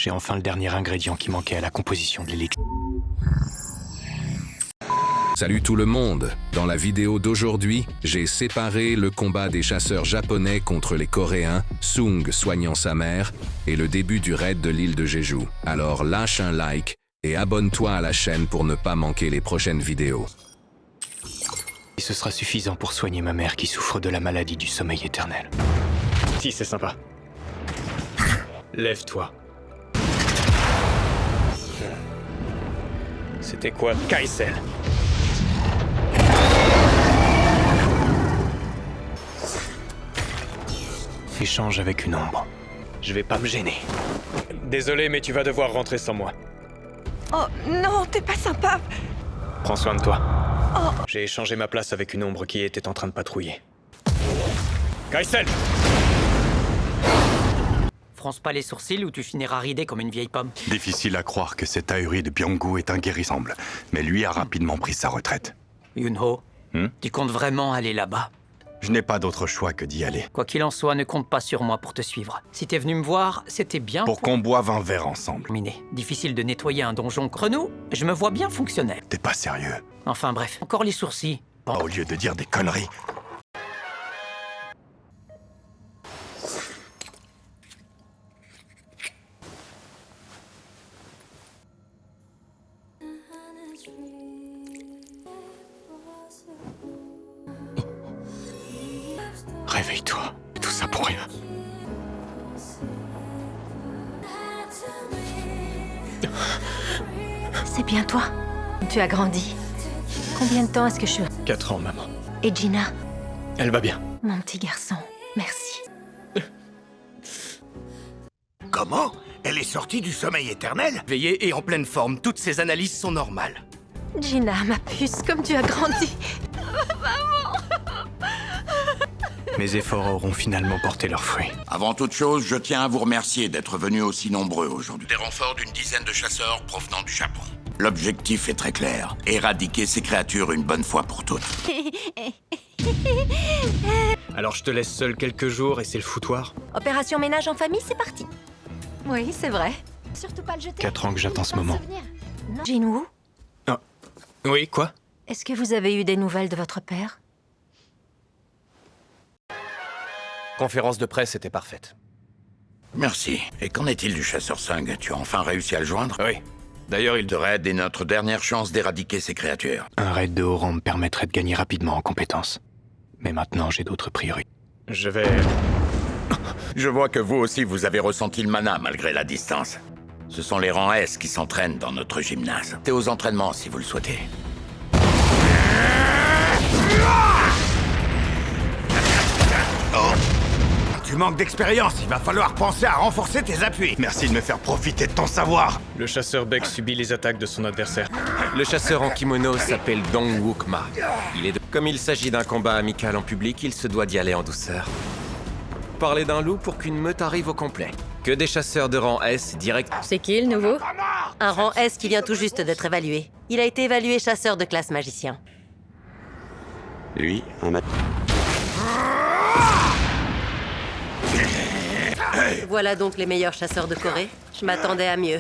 J'ai enfin le dernier ingrédient qui manquait à la composition de l'élixir. Salut tout le monde! Dans la vidéo d'aujourd'hui, j'ai séparé le combat des chasseurs japonais contre les Coréens, Sung soignant sa mère, et le début du raid de l'île de Jeju. Alors lâche un like et abonne-toi à la chaîne pour ne pas manquer les prochaines vidéos. Et ce sera suffisant pour soigner ma mère qui souffre de la maladie du sommeil éternel. Si, c'est sympa. Lève-toi. C'était quoi, Kaisel? Échange avec une ombre. Je vais pas me gêner. Désolé, mais tu vas devoir rentrer sans moi. Oh non, t'es pas sympa. Prends soin de toi. Oh. J'ai échangé ma place avec une ombre qui était en train de patrouiller. Kaisel! Fronce pas les sourcils ou tu finiras ridé comme une vieille pomme. Difficile à croire que cet ahuri de Byung-gu est inguérissable, mais lui a rapidement pris sa retraite. Yunho, tu comptes vraiment aller là-bas? Je n'ai pas d'autre choix que d'y aller. Quoi qu'il en soit, ne compte pas sur moi pour te suivre. Si t'es venu me voir, c'était bien Pour qu'on boive un verre ensemble. terminer. Difficile de nettoyer un donjon Renaud, je me vois bien fonctionnel. T'es pas sérieux? Enfin bref, encore les sourcils. Bon. Au lieu de dire des conneries. Réveille-toi. Tout ça pour rien. C'est bien toi. Tu as grandi. Combien de temps est-ce que je... 4 ans, maman. Et Gina, Elle va bien. mon petit garçon, merci. Comment? Elle est sortie du sommeil éternel? Veillée et en pleine forme, toutes ces analyses sont normales. Gina, ma puce, comme tu as grandi. Mes efforts auront finalement porté leurs fruits. Avant toute chose, je tiens à vous remercier d'être venus aussi nombreux aujourd'hui. Des renforts d'une dizaine de chasseurs provenant du Japon. L'objectif est très clair, éradiquer ces créatures une bonne fois pour toutes. Alors je te laisse seul quelques jours et c'est le foutoir. Opération ménage en famille, c'est parti. Oui, c'est vrai. Surtout pas le jeter. 4 ans que j'attends ce moment. Jinwoo, Oui, quoi? est-ce que vous avez eu des nouvelles de votre père? Conférence de presse était parfaite. Merci. Et qu'en est-il du chasseur Sung? Tu as enfin réussi à le joindre? Oui. D'ailleurs, il Le raid est notre dernière chance d'éradiquer ces créatures. Un raid de haut rang me permettrait de gagner rapidement en compétences. Mais maintenant, j'ai d'autres priorités. Je vais... Je vois que vous aussi vous avez ressenti le mana malgré la distance. Ce sont les rangs S qui s'entraînent dans notre gymnase. T'es aux entraînements si vous le souhaitez. Tu manques d'expérience, il va falloir penser à renforcer tes appuis. Merci de me faire profiter de ton savoir. Le chasseur Beck subit les attaques de son adversaire. Le chasseur en kimono s'appelle Dong Wook-ma. Comme il s'agit d'un combat amical en public, il se doit d'y aller en douceur. Parler d'un loup pour qu'une meute arrive au complet. Que des chasseurs de rang S direct. C'est qui le nouveau? Un rang S qui vient tout juste d'être évalué. Il a été évalué chasseur de classe magicien. Lui, un Voilà donc les meilleurs chasseurs de Corée. Je m'attendais à mieux.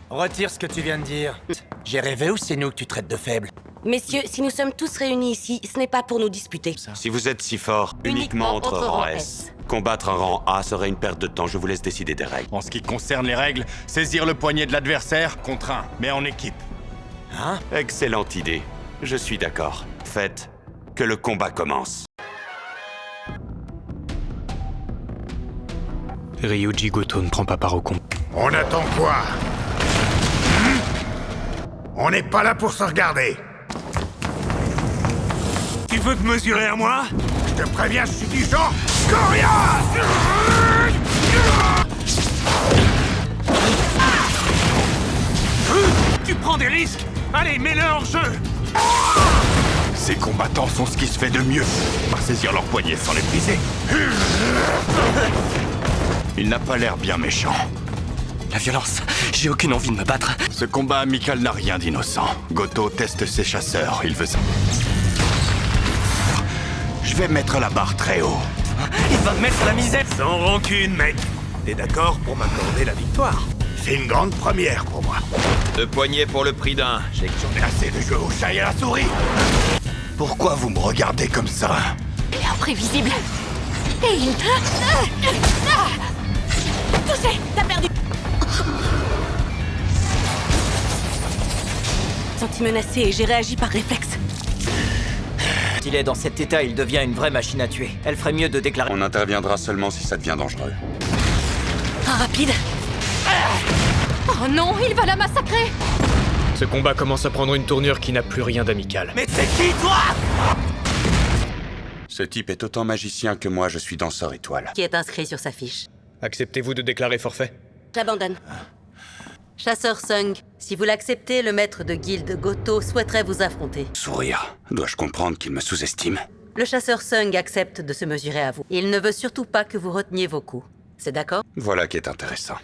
Retire ce que tu viens de dire. J'ai rêvé ou c'est nous que tu traites de faibles? Messieurs, si nous sommes tous réunis ici, ce n'est pas pour nous disputer. Si vous êtes si fort, Uniquement entre rangs S. Combattre un rang A serait une perte de temps, je vous laisse décider des règles. En ce qui concerne les règles, saisir le poignet de l'adversaire contre un, mais en équipe. Excellente idée. Je suis d'accord. Faites que le combat commence. Ryuji Goto ne prend pas part au combat. On attend quoi? On n'est pas là pour se regarder. Tu veux te mesurer à moi? Je te préviens, je suis du genre coriace. Tu prends des risques? Allez, mets-le hors jeu. Ces combattants sont ce qui se fait de mieux. Par saisir leur poignet sans les briser. Il n'a pas l'air bien méchant. La violence, j'ai aucune envie de me battre. Ce combat amical n'a rien d'innocent. Goto teste ses chasseurs, il veut ça. Je vais mettre la barre très haut. Il va me mettre la misère. Sans rancune, mec. T'es d'accord pour m'accorder la victoire? C'est une grande première pour moi. 2 poignets pour le prix d'un. J'en ai assez de jouer au chat et à la souris. Pourquoi vous me regardez comme ça? Il est imprévisible. Et il... Touché. T'as perdu. Senti menacé et j'ai réagi par réflexe. S'il est dans cet état, il devient une vraie machine à tuer. Elle ferait mieux de déclarer... On interviendra seulement si ça devient dangereux. Un rapide. Oh non, il va la massacrer. Ce combat commence à prendre une tournure qui n'a plus rien d'amical. Mais c'est qui, toi? Ce type est autant magicien que moi, je suis danseur étoile. Qui est inscrit sur sa fiche. Acceptez-vous de déclarer forfait? J'abandonne. Chasseur Sung, si vous l'acceptez, le maître de guilde Goto souhaiterait vous affronter. Sourire. Dois-je comprendre qu'il me sous-estime? Le chasseur Sung accepte de se mesurer à vous. Il ne veut surtout pas que vous reteniez vos coups. C'est d'accord? Voilà qui est intéressant.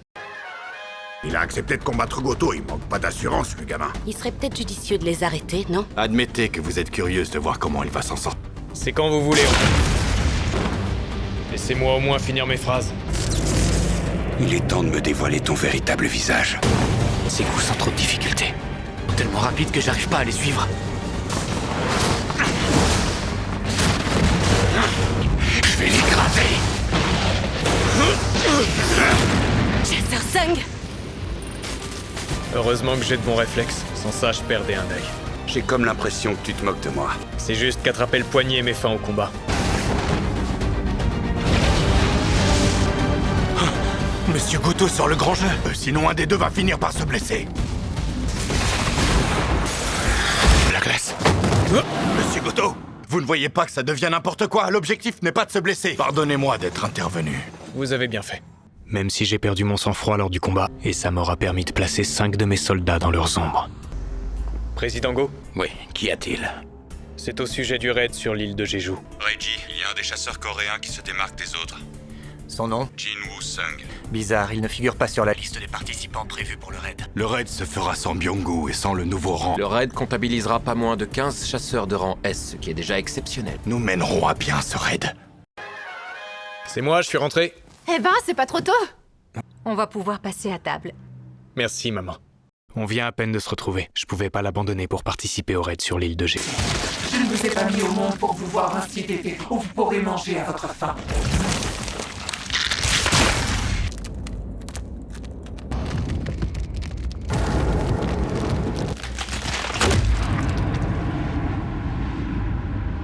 Il a accepté de combattre Goto, il manque pas d'assurance, le gamin. Il serait peut-être judicieux de les arrêter, non? Admettez que vous êtes curieuse de voir comment il va s'en sortir. C'est quand vous voulez. Laissez-moi au moins finir mes phrases. Il est temps de me dévoiler ton véritable visage. Ces coups sans trop de difficulté. Tellement rapides que j'arrive pas à les suivre. Je vais l'écraser. Chasseur Sung! Heureusement que j'ai de bons réflexes. Sans ça, je perdais un œil. J'ai comme l'impression que tu te moques de moi. C'est juste qu'attraper le poignet met fin au combat. Monsieur Goto sort le grand jeu. Sinon, un des deux va finir par se blesser. La glace. Monsieur Goto, vous ne voyez pas que ça devient n'importe quoi? L'objectif n'est pas de se blesser. Pardonnez-moi d'être intervenu. Vous avez bien fait. Même si j'ai perdu mon sang-froid lors du combat, et ça m'aura permis de placer 5 de mes soldats dans leurs ombres. Président Go? Oui, qu'y a-t-il? C'est au sujet du raid sur l'île de Jeju. Reggie, il y a un des chasseurs coréens qui se démarque des autres. Son nom? Jin-Woo Sung. Bizarre, il ne figure pas sur la liste des participants prévus pour le raid. Le raid se fera sans Byung-gu et sans le nouveau rang. Le raid comptabilisera pas moins de 15 chasseurs de rang S, ce qui est déjà exceptionnel. Nous mènerons à bien ce raid. C'est moi, je suis rentré. Eh ben, c'est pas trop tôt. On va pouvoir passer à table. Merci, maman. On vient à peine de se retrouver. Je pouvais pas l'abandonner pour participer au raid sur l'île de Jeju. Je ne vous ai pas mis au monde pour vous voir ainsi tété, où vous pourrez manger à votre faim.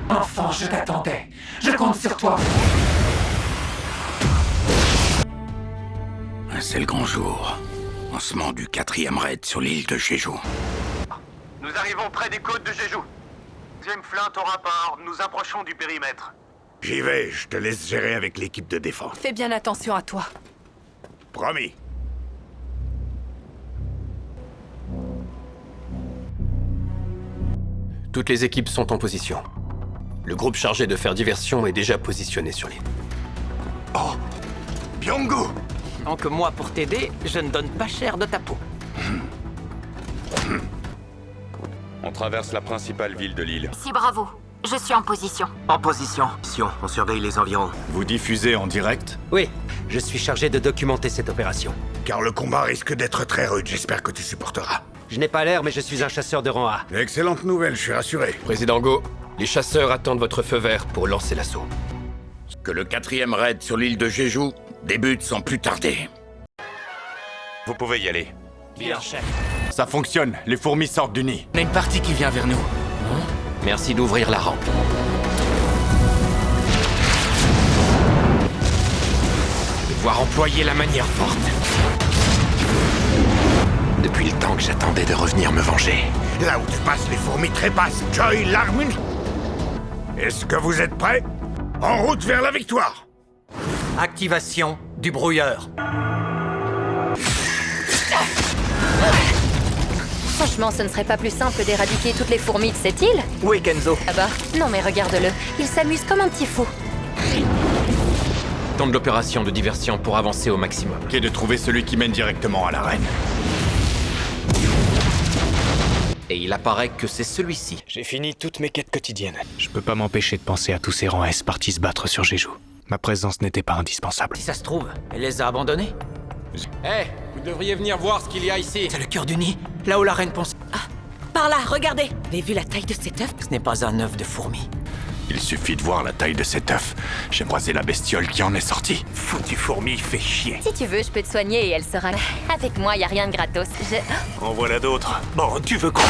Enfant, je t'attendais. Je compte sur toi. C'est le grand jour. Lancement du 4e raid sur l'île de Jeju. Nous arrivons près des côtes de Jeju. Deuxième flinte au rapport, nous approchons du périmètre. J'y vais, je te laisse gérer avec l'équipe de défense. Fais bien attention à toi. Promis. Toutes les équipes sont en position. Le groupe chargé de faire diversion est déjà positionné sur l'île. Oh, Byung-gu! Tant que moi, pour t'aider, je ne donne pas cher de ta peau. On traverse la principale ville de l'île. Si, bravo. Je suis en position. En position. On surveille les environs. Vous diffusez en direct? Oui, je suis chargé de documenter cette opération. Car le combat risque d'être très rude, j'espère que tu supporteras. Je n'ai pas l'air, mais je suis un chasseur de rang A. Excellente nouvelle, je suis rassuré. Président Go, les chasseurs attendent votre feu vert pour lancer l'assaut. Que le 4e raid sur l'île de Jeju débute sans plus tarder. Vous pouvez y aller. Bien, chef. Ça fonctionne, les fourmis sortent du nid. On a une partie qui vient vers nous. Merci d'ouvrir la rampe. Devoir employer la manière forte. Depuis le temps que j'attendais de revenir me venger. Là où tu passes, les fourmis trépassent. Joy l'arme. Est-ce que vous êtes prêts? En route vers la victoire! Activation du brouilleur. Franchement, ce ne serait pas plus simple d'éradiquer toutes les fourmis de cette île? Oui, Kenzo. Ah bah, non mais regarde-le. Il s'amuse comme un petit fou. Temps de l'opération de diversion pour avancer au maximum. Qui est de trouver celui qui mène directement à l'arène. Et il apparaît que c'est celui-ci. J'ai fini toutes mes quêtes quotidiennes. Je peux pas m'empêcher de penser à tous ces rangs S partis se battre sur Jeju. Ma présence n'était pas indispensable. Si ça se trouve, elle les a abandonnés. Hé, Vous devriez venir voir ce qu'il y a ici. C'est le cœur du nid, là où la reine pense. Par là, regardez. Vous avez vu la taille de cet œuf? Ce n'est pas un œuf de fourmi. Il suffit de voir la taille de cet œuf. J'ai croisé la bestiole qui en est sortie. Foutu fourmi, fait chier. Si tu veux, je peux te soigner et elle sera là. Avec moi, y a rien de gratos. En voilà d'autres. Bon, tu veux quoi?